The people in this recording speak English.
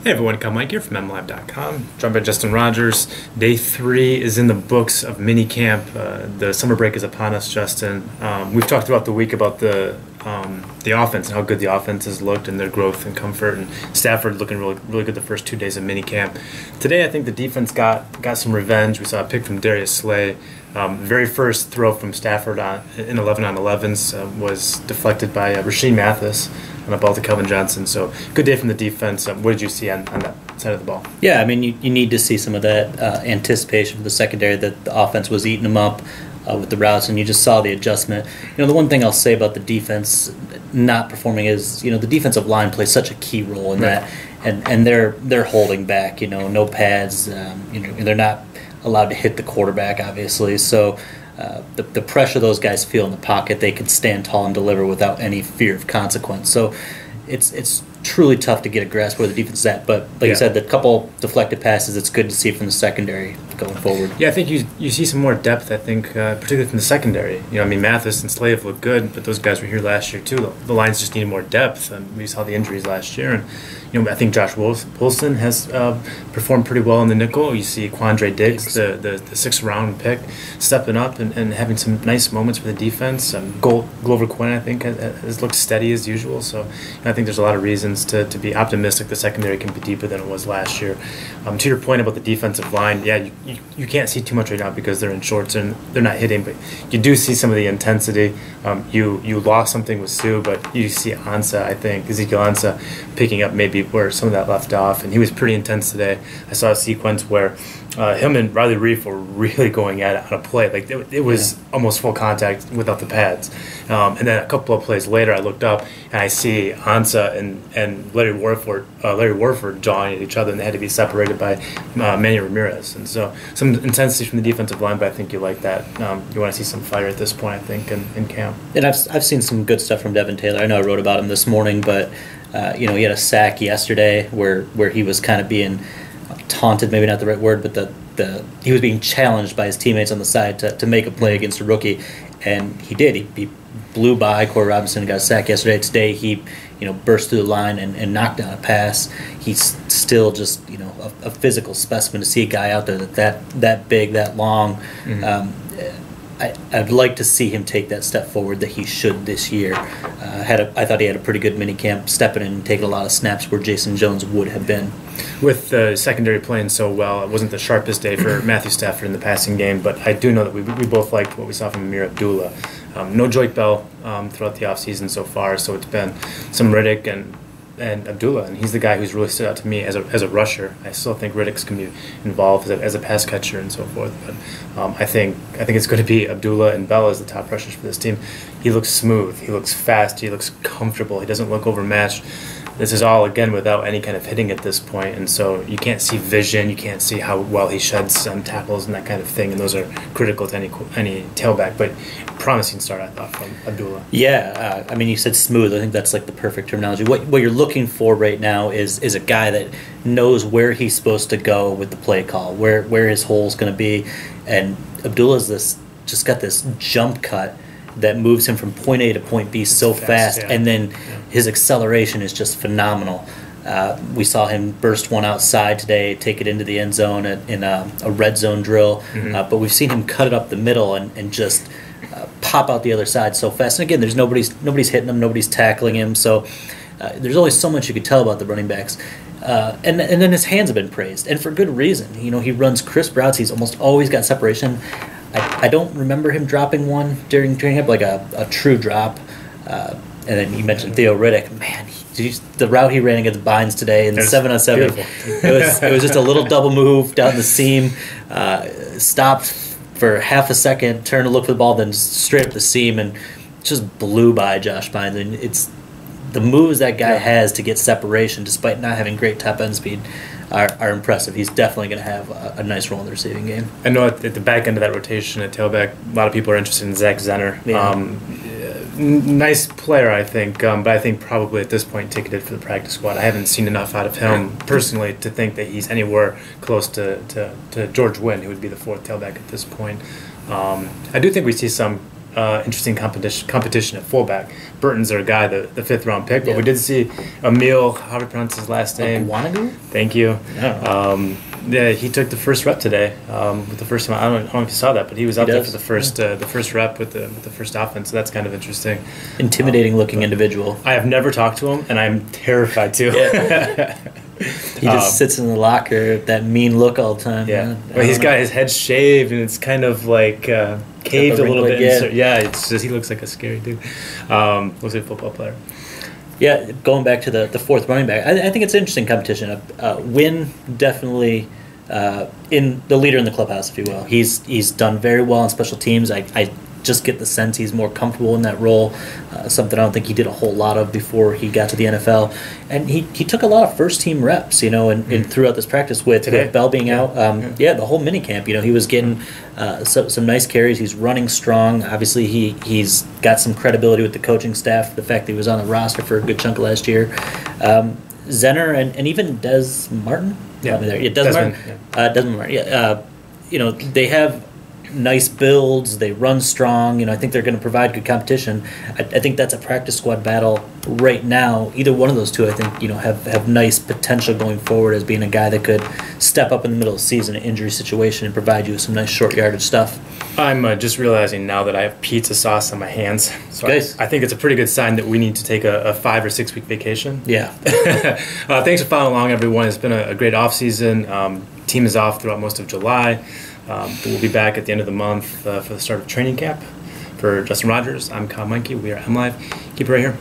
Hey everyone, Kyle Mike here from MLive.com. Joined by Justin Rogers. Day 3 is in the books of minicamp. The summer break is upon us, Justin. We've talked about the week about the offense and how good the offense has looked and their growth and comfort. And Stafford looking really good the first 2 days of minicamp. Today, I think the defense got some revenge. We saw a pick from Darius Slay. Very first throw from Stafford in 11-on-11s was deflected by Rasheed Mathis on a ball to Kelvin Johnson. So good day from the defense. What did you see on that side of the ball? Yeah, I mean, you need to see some of that anticipation from the secondary that the offense was eating them up with the routes, and you just saw the adjustment. You know, the one thing I'll say about the defense not performing is, the defensive line plays such a key role in that, and they're holding back. No pads. They're not allowed to hit the quarterback, obviously. So the pressure those guys feel in the pocket, they can stand tall and deliver without any fear of consequence. So it's truly tough to get a grasp where the defense is at. But like you said, the couple deflected passes, it's good to see from the secondary going forward. Yeah, I think you see some more depth, I think, particularly from the secondary. Mathis and Slave look good, but those guys were here last year too. The lines just needed more depth. We saw the injuries last year, and I think Josh Wilson has performed pretty well in the nickel. You see Quandre Diggs, the 6th round pick, stepping up and having some nice moments for the defense. Glover Quinn, I think, has looked steady as usual. So I think there's a lot of reasons to be optimistic the secondary can be deeper than it was last year. To your point about the defensive line, you can't see too much right now because they're in shorts and they're not hitting, but you do see some of the intensity. You lost something with Sue, but you see Ezekiel Ansah picking up maybe where some of that left off, and he was pretty intense today. I saw a sequence where him and Riley Reef were really going at it on a play. Like it was almost full contact without the pads. And then a couple of plays later, I looked up and I see Ansah and Larry Warford jawing at each other, and they had to be separated by Manny Ramirez. And so some intensity from the defensive line, but I think you like that. You want to see some fire at this point, I think, in camp. And I've seen some good stuff from Devin Taylor. I know I wrote about him this morning, but he had a sack yesterday where he was kind of being taunted, maybe not the right word, but he was being challenged by his teammates on the side to make a play against a rookie, and he did. He blew by Corey Robinson and got a sack yesterday. Today he burst through the line and knocked down a pass. He's still just a physical specimen. To see a guy out there that big, that long. I'd like to see him take that step forward that he should this year. I thought he had a pretty good minicamp, stepping in and taking a lot of snaps where Jason Jones would have been. With the secondary playing so well, it wasn't the sharpest day for Matthew Stafford in the passing game, but I do know that we both liked what we saw from Ameer Abdullah. No Joyke Bell throughout the offseason so far, so it's been some Riddick and Abdullah, and he's the guy who's really stood out to me as a rusher. I still think Riddick's can be involved as a pass catcher and so forth, but I think it's going to be Abdullah and Bell as the top rushers for this team. He looks smooth, he looks fast, he looks comfortable, he doesn't look overmatched. This is all, again, without any kind of hitting at this point, and so you can't see vision, you can't see how well he sheds tackles and that kind of thing, and those are critical to any tailback, but promising start, I thought, from Abdullah. Yeah, I mean, you said smooth. I think that's like the perfect terminology. What you're looking for right now is a guy that knows where he's supposed to go with the play call, where his hole's going to be, and Abdullah's just got this jump cut that moves him from point A to point B so fast, and then his acceleration is just phenomenal. We saw him burst one outside today, take it into the end zone in a red zone drill, but we've seen him cut it up the middle and just pop out the other side so fast. And again, there's nobody's hitting him, nobody's tackling him, so there's only so much you could tell about the running backs. And then his hands have been praised, and for good reason. He runs crisp routes. He's almost always got separation. I don't remember him dropping one during training camp, like a true drop. And then you mentioned Theo Riddick. Man, the route he ran against Bynes today in the 7-on-7, it was just a little double move down the seam, stopped for half a second, turned to look for the ball, then straight up the seam, and just blew by Josh Bynes. And it's the moves that guy has to get separation, despite not having great top end speed, are impressive. He's definitely going to have a nice role in the receiving game. I know at the back end of that rotation at tailback, a lot of people are interested in Zach Zenner. Nice player, I think, but I think probably at this point ticketed for the practice squad. I haven't seen enough out of him personally to think that he's anywhere close to George Wynn, who would be the 4th tailback at this point. I do think we see some interesting competition at fullback. Burton's their guy, the 5th round pick, but Yeah. we did see Emil, how do you pronounce his last name? Wannagu? Thank you. Yeah. Yeah, he took the first rep today. With the first time, I don't know if you saw that, but he was out there for the first rep with the first offense. So that's kind of interesting. Intimidating looking individual. I have never talked to him, and I'm terrified too. Yeah. He just sits in the locker, that mean look all the time. Yeah, Man. well, he's got his head shaved, and it's kind of like caved a little bit. Yeah, it's just he looks like a scary dude. Looks like a football player. Yeah, going back to the 4th running back, I think it's an interesting competition. Wynn definitely in the leader in the clubhouse, if you will. He's done very well on special teams. I just get the sense he's more comfortable in that role, something I don't think he did a whole lot of before he got to the NFL. And he took a lot of first-team reps, and throughout this practice with Bell being out. The whole minicamp, he was getting some nice carries. He's running strong. Obviously, he's got some credibility with the coaching staff, the fact that he was on the roster for a good chunk of last year. Zenner and even Des Martin. Desmond Martin. They have nice builds. They run strong. I think they're going to provide good competition. I think that's a practice squad battle right now. Either one of those two, I think, have nice potential going forward as being a guy that could step up in the middle of the season, an injury situation, and provide you with some nice short yardage stuff. I'm just realizing now that I have pizza sauce on my hands. So I think it's a pretty good sign that we need to take a 5 or 6 week vacation. Yeah. Thanks for following along, everyone. It's been a great off season. Team is off throughout most of July. We'll be back at the end of the month for the start of training camp. For Justin Rogers, I'm Kyle Meinke. We are MLive. Keep it right here.